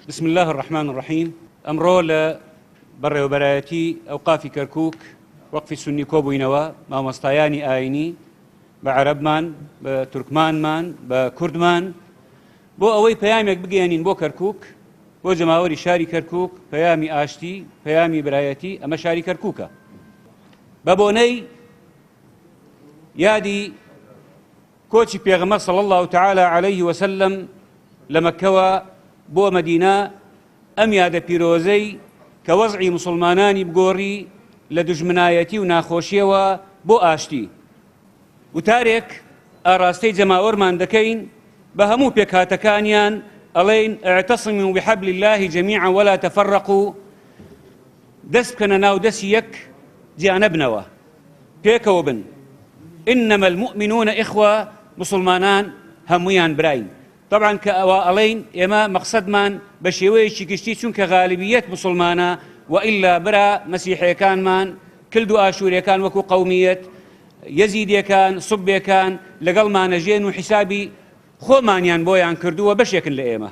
بسم الله الرحمن الرحيم. ئەمڕۆ لە بەڕێوەبەرایەتی ئەوقافی کەرکووک وەقفی سونی کۆبووینەوە مامۆستایانی ئاینی بە عەرەبمان بە تورکمانمان بە کوردمان بۆ ئەوەی پەیامێک بگەێنین بۆ کەرکووک، بۆ جەماوەری شاری کەرکووک، پەیامی ئاشتی، پەیامی برایەتی. ئەمە شاری کەرکووکە. بە بۆنەی یادی کۆچی پێغەمبەر صلی الله تعالی علیه وسلم لە مەککەوە بۆ مەدینە، ئەم یادە پیرۆزەی کە وەزعی موسڵمانانی بگۆڕی لە دوژمنایەتی و ناخۆشیەوە بۆ ئاشتی. وتارێک ئاراستەی جەماوەرمان دەکەین بە هەموو پێکهاتەکانیان، ئەڵێین اعتصموا بحبل الله جميعا ولا تفرقوا، دەست بکەنە ناو دەستی یەک جیانە بنەوە، پێکەوە بن. إنما المؤمنون إخوة، مسلمانان هەموویان براین. طبعا کە ئەوە ئەڵێین ئێمە مەقسەدمان بە شێوەیەکی گشتی چونکە غالیبیەت مسلمانە، وئیلا برا مەسیحیەکانمان کلد و ئاشوورەکان وەکو قەومیەت یەزیدیەکان سوبێکان لەگەڵمانەژێن و حیسابی خۆمانیان بۆیان کردووە بەشێکن لە ئێمە.